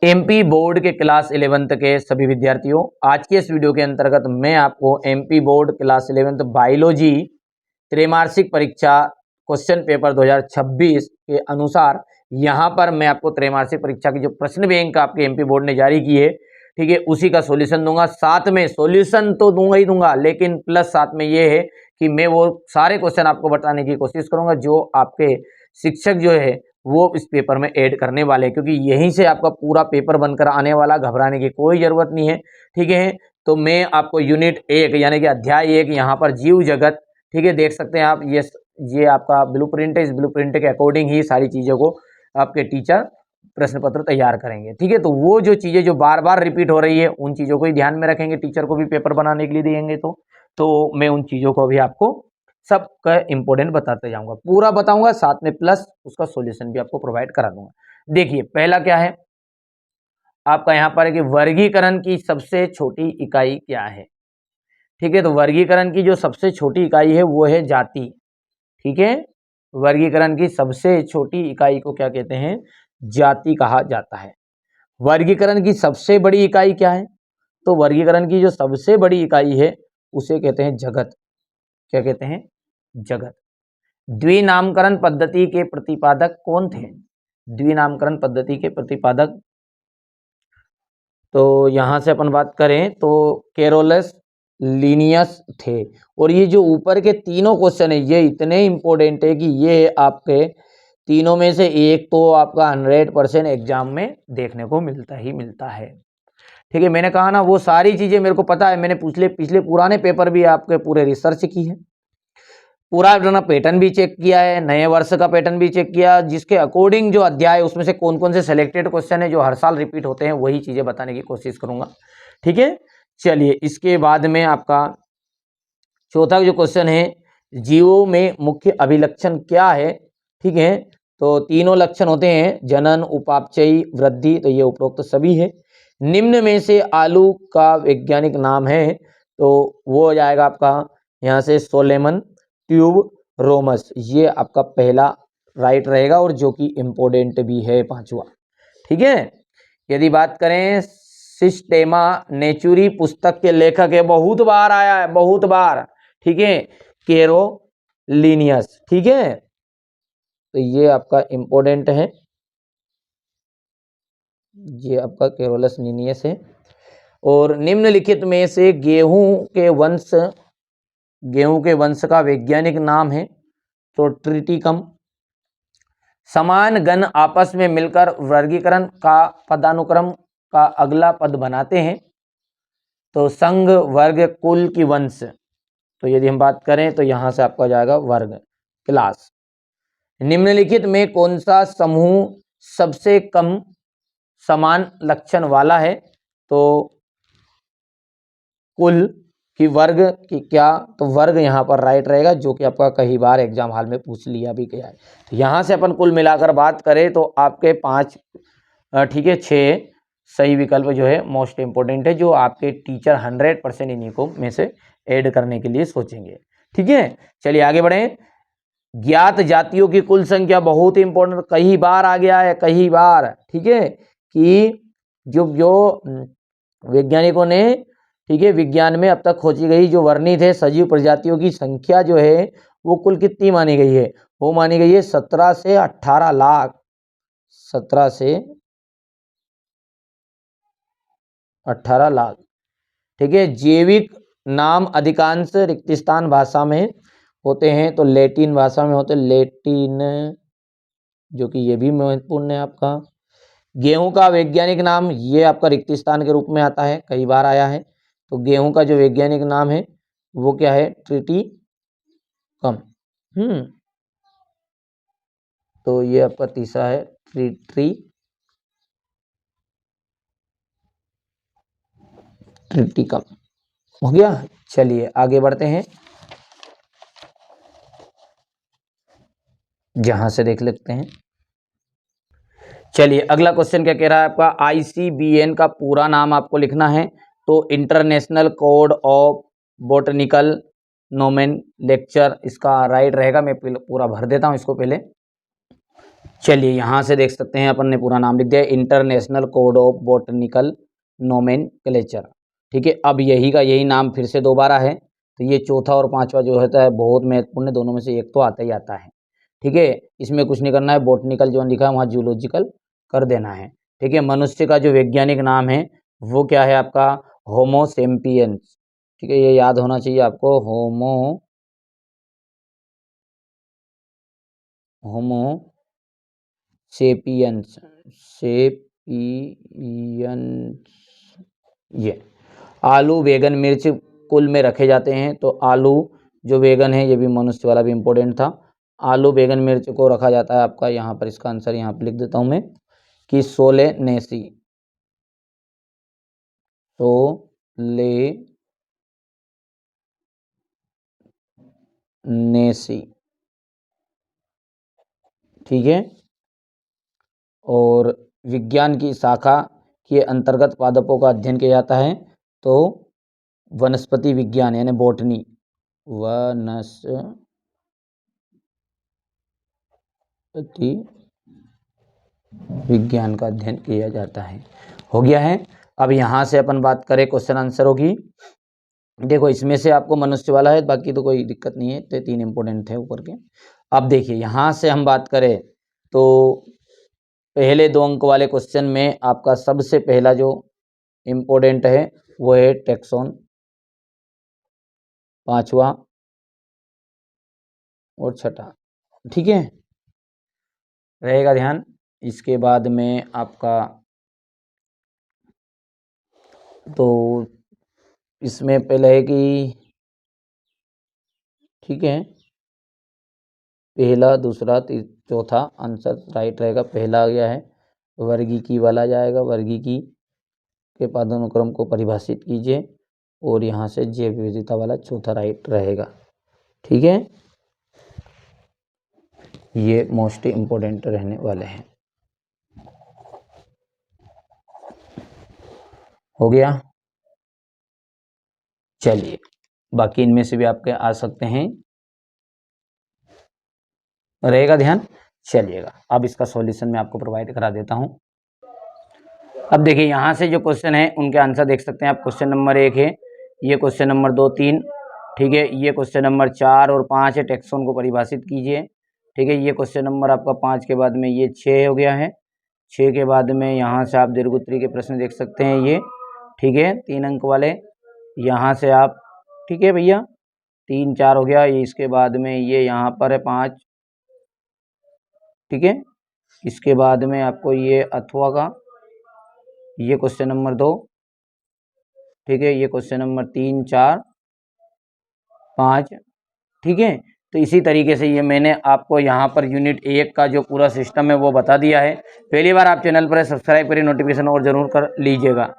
MP board के class 11th के सभी विद्यार्थियों, आज के इस वीडियो के अंतर्गत मैं आपको MP board class 11th biology त्रैमासिक परीक्षा क्वेश्चन पेपर 2026 के अनुसार यहाँ पर मैं आपको त्रैमासिक परीक्षा की जो प्रश्न बैंक आपके एमपी बोर्ड ने जारी की है, ठीक है, उसी का सॉल्यूशन दूंगा। साथ में सॉल्यूशन तो दूंगा ही दूंगा, लेकिन प्लस साथ में ये है कि मैं वो सारे क्वेश्चन आपको बताने की कोशिश करूंगा जो आपके शिक्षक जो है वो इस पेपर में ऐड करने वाले हैं, क्योंकि यहीं से आपका पूरा पेपर बनकर आने वाला, घबराने की कोई जरूरत नहीं है। ठीक है, तो मैं आपको यूनिट 1 यानी कि अध्याय 1 यहाँ पर जीव जगत, ठीक है, देख सकते हैं आप, ये आपका ब्लूप्रिंट है। इस ब्लूप्रिंट के अकॉर्डिंग ही सारी चीज़ों को आपके टीचर प्रश्न पत्र तैयार करेंगे। ठीक है, तो वो जो चीज़ें जो बार बार रिपीट हो रही है उन चीज़ों को ही ध्यान में रखेंगे, टीचर को भी पेपर बनाने के लिए देंगे तो मैं उन चीज़ों को भी आपको सबका इंपॉर्टेंट बताते जाऊंगा, पूरा बताऊंगा, साथ में प्लस उसका सॉल्यूशन भी आपको प्रोवाइड करा दूंगा। देखिए पहला क्या है आपका यहाँ पर कि वर्गीकरण की सबसे छोटी इकाई क्या है। ठीक है, तो वर्गीकरण की जो सबसे छोटी इकाई है वो है जाति। ठीक है, वर्गीकरण की सबसे छोटी इकाई को क्या कहते हैं, जाति कहा जाता है। वर्गीकरण की सबसे बड़ी इकाई क्या है, तो वर्गीकरण की जो सबसे बड़ी इकाई है उसे कहते हैं जगत। क्या कहते हैं, जगत। द्विनामकरण पद्धति के प्रतिपादक कौन थे, द्विनामकरण पद्धति के प्रतिपादक, तो यहां से अपन बात करें तो कैरोलस लिनियस थे। और ये जो ऊपर के तीनों क्वेश्चन है ये इतने इंपॉर्टेंट है कि ये आपके तीनों में से एक तो आपका 100% एग्जाम में देखने को मिलता ही मिलता है। ठीक है, मैंने कहा ना वो सारी चीजें मेरे को पता है, मैंने पिछले पुराने पेपर भी आपके पूरे रिसर्च की है, पूरा अपना पैटर्न भी चेक किया है, नए वर्ष का पैटर्न भी चेक किया, जिसके अकॉर्डिंग जो अध्याय उसमें से कौन कौन से सिलेक्टेड क्वेश्चन है जो हर साल रिपीट होते हैं वही चीजें बताने की कोशिश करूंगा। ठीक है, चलिए इसके बाद में आपका चौथा जो क्वेश्चन है, जीवों में मुख्य अभिलक्षण क्या है। ठीक है, तो तीनों लक्षण होते हैं, जनन, उपापचयी, वृद्धि, तो ये उपरोक्त सभी है। निम्न में से आलू का वैज्ञानिक नाम है, तो वो हो जाएगा आपका यहाँ से सोलेमन ट्यूब रोमस, ये आपका पहला राइट रहेगा और जो कि इंपॉर्टेंट भी है, पांचवा। ठीक है, यदि बात करें सिस्टेमा नेचुरी पुस्तक के लेखक है, बहुत बार आया है, बहुत बार। ठीक है, कैरोलिनियस। ठीक है, तो ये आपका इंपॉर्टेंट है, ये आपका कैरोलस लीनियस है। और निम्नलिखित में से गेहूं के वंश का वैज्ञानिक नाम है, तो ट्रिटिकम। समान गण आपस में मिलकर वर्गीकरण का पदानुक्रम का अगला पद बनाते हैं, तो संघ, वर्ग, कुल की वंश, तो यदि हम बात करें तो यहां से आपका जाएगा वर्ग, क्लास। निम्नलिखित में कौन सा समूह सबसे कम समान लक्षण वाला है, तो कुल की वर्ग की क्या, तो वर्ग यहाँ पर राइट रहेगा, जो कि आपका कई बार एग्जाम हॉल में पूछ लिया भी गया है। तो यहाँ से अपन कुल मिलाकर बात करें तो आपके 5 ठीक है 6 सही विकल्प जो है मोस्ट इंपोर्टेंट है, जो आपके टीचर 100% इन्हीं को में से ऐड करने के लिए सोचेंगे। ठीक है, चलिए आगे बढ़े। ज्ञात जातियों की कुल संख्या बहुत इंपॉर्टेंट, कई बार आ गया है, कई बार। ठीक है, कि जो वैज्ञानिकों ने, ठीक है, विज्ञान में अब तक खोजी गई जो वर्णित है सजीव प्रजातियों की संख्या जो है वो कुल कितनी मानी गई है, वो मानी गई है 17 से 18 लाख, 17 से 18 लाख। ठीक है, जैविक नाम अधिकांश रिक्तिस्तान भाषा में होते हैं, तो लैटिन भाषा में होते हैं, लैटिन, जो कि ये भी महत्वपूर्ण है आपका। गेहूं का वैज्ञानिक नाम ये आपका रिक्तिस्तान के रूप में आता है, कई बार आया है, तो गेहूं का जो वैज्ञानिक नाम है वो क्या है, ट्रिटिकम। तो ये आपका तीसरा है ट्रिटिकम, हो गया। चलिए आगे बढ़ते हैं, जहां से देख लेते हैं। चलिए अगला क्वेश्चन क्या कह रहा है आपका, ICBN का पूरा नाम आपको लिखना है, तो international code of botanical nomenclature, इसका राइट रहेगा। मैं पूरा भर देता हूं इसको पहले। चलिए यहाँ से देख सकते हैं अपन ने पूरा नाम लिख दिया, international code of botanical nomenclature. ठीक है, अब यही का यही नाम फिर से दोबारा है, तो ये चौथा और पांचवा जो होता है बहुत महत्वपूर्ण है, दोनों में से एक तो आता ही आता है। ठीक है, इसमें कुछ नहीं करना है, बॉटनिकल जो लिखा है वहाँ जूलॉजिकल कर देना है। ठीक है, मनुष्य का जो वैज्ञानिक नाम है वो क्या है आपका, होमो सेम्पियंस। ठीक है, ये याद होना चाहिए आपको, होमो सेपियंस, ये आलू बैगन मिर्च कुल में रखे जाते हैं, तो आलू जो बैगन है ये भी मनुष्य वाला भी इम्पोर्टेंट था। आलू बैगन मिर्च को रखा जाता है आपका यहाँ पर, इसका आंसर यहाँ पर लिख देता हूँ मैं कि सोलेनेसी, सोलेनेसी। ठीक है, और विज्ञान की शाखा के अंतर्गत पादपों का अध्ययन किया जाता है, तो वनस्पति विज्ञान यानी बॉटनी, वनस्पति विज्ञान का अध्ययन किया जाता है। हो गया है। अब यहाँ से अपन बात करें क्वेश्चन आंसरों की। देखो इसमें से आपको मनुष्य वाला है, बाकी तो कोई दिक्कत नहीं है, तो 3 इंपॉर्टेंट थे ऊपर के। अब देखिए यहाँ से हम बात करें तो पहले 2 अंक वाले क्वेश्चन में आपका सबसे पहला जो इम्पोर्टेंट है वो है टेक्सोन, पांचवा और छठा। ठीक है, रहेगा ध्यान। इसके बाद में आपका तो इसमें पहले है कि ठीक है, पहला दूसरा चौथा आंसर राइट रहेगा। पहला आ गया है वर्गीकी वाला जाएगा, वर्गीकी के पदानुक्रम को परिभाषित कीजिए, और यहाँ से जैव विविधता वाला चौथा राइट रहेगा। ठीक है, ये मोस्ट इम्पोर्टेंट रहने वाले हैं। हो गया। चलिए बाकी इनमें से भी आपके आ सकते हैं, रहेगा ध्यान। चलिएगा अब इसका सॉल्यूशन मैं आपको प्रोवाइड करा देता हूं। अब देखिए यहाँ से जो क्वेश्चन है उनके आंसर देख सकते हैं आप। क्वेश्चन नंबर 1 है, ये क्वेश्चन नंबर 2 3, ठीक है, ये क्वेश्चन नंबर 4 और 5 है, टेक्सोन को परिभाषित कीजिए। ठीक है, ये क्वेश्चन नंबर आपका 5 के बाद में ये 6 हो गया है। 6 के बाद में यहाँ से आप दीर्घोत्तरी के प्रश्न देख सकते हैं ये। ठीक है, 3 अंक वाले यहाँ से आप, ठीक है भैया, 3 4 हो गया ये। इसके बाद में ये यहाँ पर है 5। ठीक है, इसके बाद में आपको ये अथवा का ये क्वेश्चन नंबर 2। ठीक है, ये क्वेश्चन नंबर 3 4 5। ठीक है, तो इसी तरीके से ये मैंने आपको यहाँ पर यूनिट 1 का जो पूरा सिस्टम है वो बता दिया है। पहली बार आप चैनल पर सब्सक्राइब करिए, नोटिफिकेशन और ज़रूर कर लीजिएगा।